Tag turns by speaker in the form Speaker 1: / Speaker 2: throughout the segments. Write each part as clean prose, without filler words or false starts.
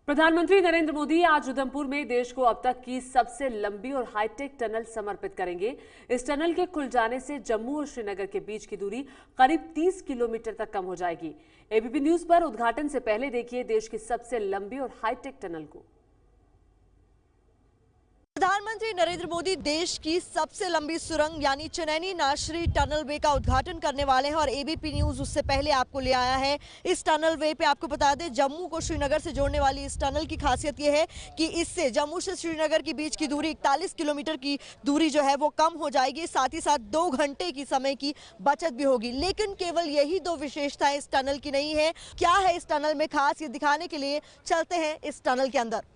Speaker 1: प्रधानमंत्री नरेंद्र मोदी आज उधमपुर में देश को अब तक की सबसे लंबी और हाईटेक टनल समर्पित करेंगे। इस टनल के खुल जाने से जम्मू और श्रीनगर के बीच की दूरी करीब 30 किलोमीटर तक कम हो जाएगी। एबीपी न्यूज पर उद्घाटन से पहले देखिए देश की सबसे लंबी और हाईटेक टनल को।
Speaker 2: प्रधानमंत्री नरेंद्र मोदी देश की सबसे लंबी सुरंग यानी चनैनी नाशरी टनल वे का उद्घाटन करने वाले हैं और एबीपी न्यूज उससे पहले आपको ले आया है इस टनल वे पे। आपको बता दें, जम्मू को श्रीनगर से जोड़ने वाली इस टनल की खासियत यह है कि इससे जम्मू से श्रीनगर के बीच की दूरी 41 किलोमीटर की दूरी जो है वो कम हो जाएगी। साथ ही साथ 2 घंटे की समय की बचत भी होगी। लेकिन केवल यही 2 विशेषताएं इस टनल की नहीं है। क्या है इस टनल में खास, ये दिखाने के लिए चलते हैं इस टनल के अंदर।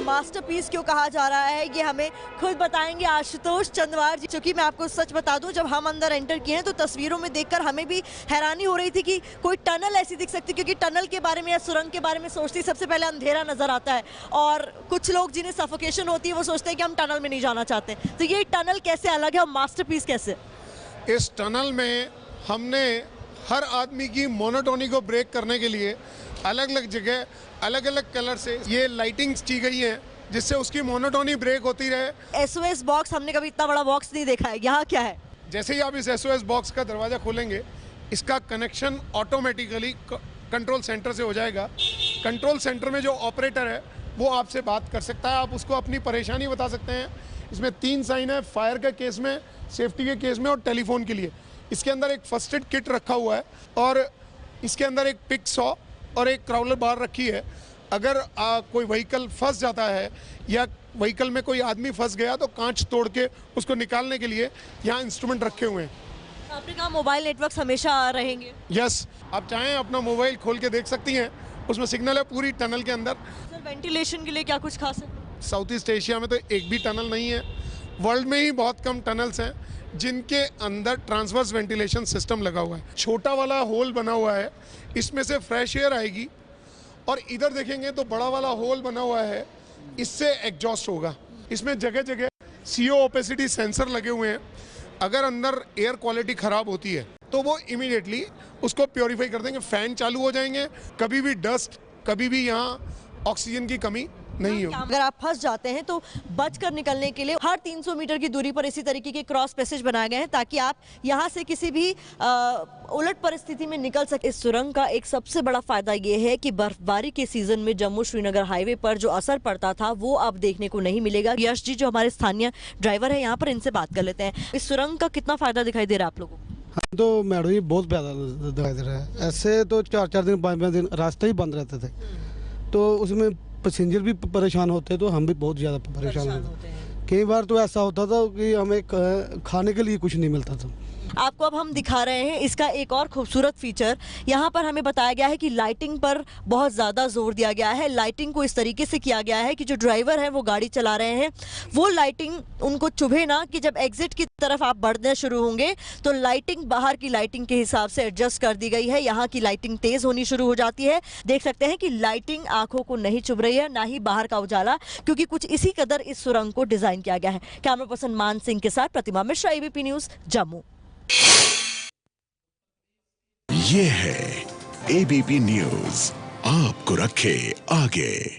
Speaker 2: मास्टरपीस क्यों कहा जा रहा है ये हमें खुद बताएंगे आशुतोष चंदवार जी। क्योंकि मैं आपको सच बता दूं, जब हम अंदर एंटर किए हैं तो तस्वीरों में देखकर हमें भी हैरानी हो रही थी कि कोई टनल ऐसी दिख सकती, क्योंकि टनल के बारे में या सुरंग के बारे में सोचते ही सबसे पहले अंधेरा नजर आता है और कुछ लोग जिन्हें सफोकेशन होती है वो सोचते हैं कि हम टनल में नहीं जाना चाहते। तो ये टनल कैसे अलग है और मास्टरपीस कैसे?
Speaker 3: इस टनल में हमने हर आदमी की मोनोटोनी को ब्रेक करने के लिए अलग अलग जगह अलग अलग कलर से ये लाइटिंग्स की गई है जिससे उसकी मोनोटोनी ब्रेक होती रहे।
Speaker 2: एसओएस बॉक्स, हमने कभी इतना बड़ा बॉक्स नहीं देखा है, यहाँ क्या है?
Speaker 3: जैसे ही आप इस एसओएस बॉक्स का दरवाज़ा खोलेंगे, इसका कनेक्शन ऑटोमेटिकली कंट्रोल सेंटर से हो जाएगा। कंट्रोल सेंटर में जो ऑपरेटर है वो आपसे बात कर सकता है, आप उसको अपनी परेशानी बता सकते हैं। इसमें 3 साइन है, फायर के केस में, सेफ्टी के केस में और टेलीफोन के लिए। इसके अंदर एक फर्स्ट एड किट रखा हुआ है और इसके अंदर एक पिक सॉ और एक क्राउलर बार रखी है। अगर कोई व्हीकल फंस जाता है या व्हीकल में कोई आदमी फंस गया तो कांच तोड़ के उसको निकालने के लिए यहाँ इंस्ट्रूमेंट रखे हुए हैं।
Speaker 2: आपने कहा मोबाइल नेटवर्क हमेशा रहेंगे?
Speaker 3: यस, आप चाहें अपना मोबाइल खोल के देख सकती हैं, उसमें सिग्नल है पूरी टनल के अंदर।
Speaker 2: सर, वेंटिलेशन के लिए क्या कुछ खास है?
Speaker 3: साउथ ईस्ट एशिया में तो एक भी टनल नहीं है, वर्ल्ड में ही बहुत कम टनल्स हैं जिनके अंदर ट्रांसवर्स वेंटिलेशन सिस्टम लगा हुआ है। छोटा वाला होल बना हुआ है, इसमें से फ्रेश एयर आएगी और इधर देखेंगे तो बड़ा वाला होल बना हुआ है, इससे एग्जॉस्ट होगा। इसमें जगह जगह CO ओपेसिटी सेंसर लगे हुए हैं। अगर अंदर एयर क्वालिटी ख़राब होती है तो वो इमीडिएटली उसको प्योरीफाई कर देंगे, फ़ैन चालू हो जाएंगे। कभी भी डस्ट, कभी भी यहाँ ऑक्सीजन की कमी नहीं हो।
Speaker 2: अगर आप फंस जाते हैं तो बचकर निकलने के लिए हर 300 मीटर की दूरी पर इसी तरीके के क्रॉस पैसेज बनाए गए हैं ताकि आप यहां से किसी भी उलट परिस्थिति में निकल सके। इस सुरंग का एक सबसे बड़ा फायदा ये है कि बर्फबारी के सीजन में जम्मू श्रीनगर हाईवे पर जो असर पड़ता था वो अब देखने को नहीं मिलेगा। यश जी जो हमारे स्थानीय ड्राइवर है यहाँ पर, इनसे बात कर लेते हैं। इस सुरंग का कितना फायदा दिखाई दे रहा है आप लोगों को?
Speaker 4: हाँ, तो मैडम जी बहुत ज्यादा दिखाई दे रहा है। ऐसे तो 4-4 दिन 5-5 दिन रास्ते ही बंद रहते थे, तो उसमें पैसेंजर भी परेशान होते, तो हम भी बहुत ज़्यादा परेशान होते हैं। कई बार तो ऐसा होता था कि हमें खाने के लिए कुछ नहीं मिलता था।
Speaker 2: आपको अब हम दिखा रहे हैं इसका एक और खूबसूरत फीचर। यहाँ पर हमें बताया गया है कि लाइटिंग पर बहुत ज़्यादा जोर दिया गया है। लाइटिंग को इस तरीके से किया गया है कि जो ड्राइवर हैं वो गाड़ी चला रहे हैं वो लाइटिंग उनको चुभे ना, कि जब एग्जिट की तरफ आप बढ़ने शुरू होंगे तो लाइटिंग बाहर की लाइटिंग के हिसाब से एडजस्ट कर दी गई है। यहाँ की लाइटिंग तेज़ होनी शुरू हो जाती है। देख सकते हैं कि लाइटिंग आंखों को नहीं चुभ रही है, ना ही बाहर का उजाला, क्योंकि कुछ इसी कदर इस सुरंग को डिज़ाइन किया गया है। कैमरा पर्सन मान सिंह के साथ प्रतिमा मिश्रा, एबीपी न्यूज़, जम्मू।
Speaker 5: ये है एबीपी न्यूज, आपको रखे आगे।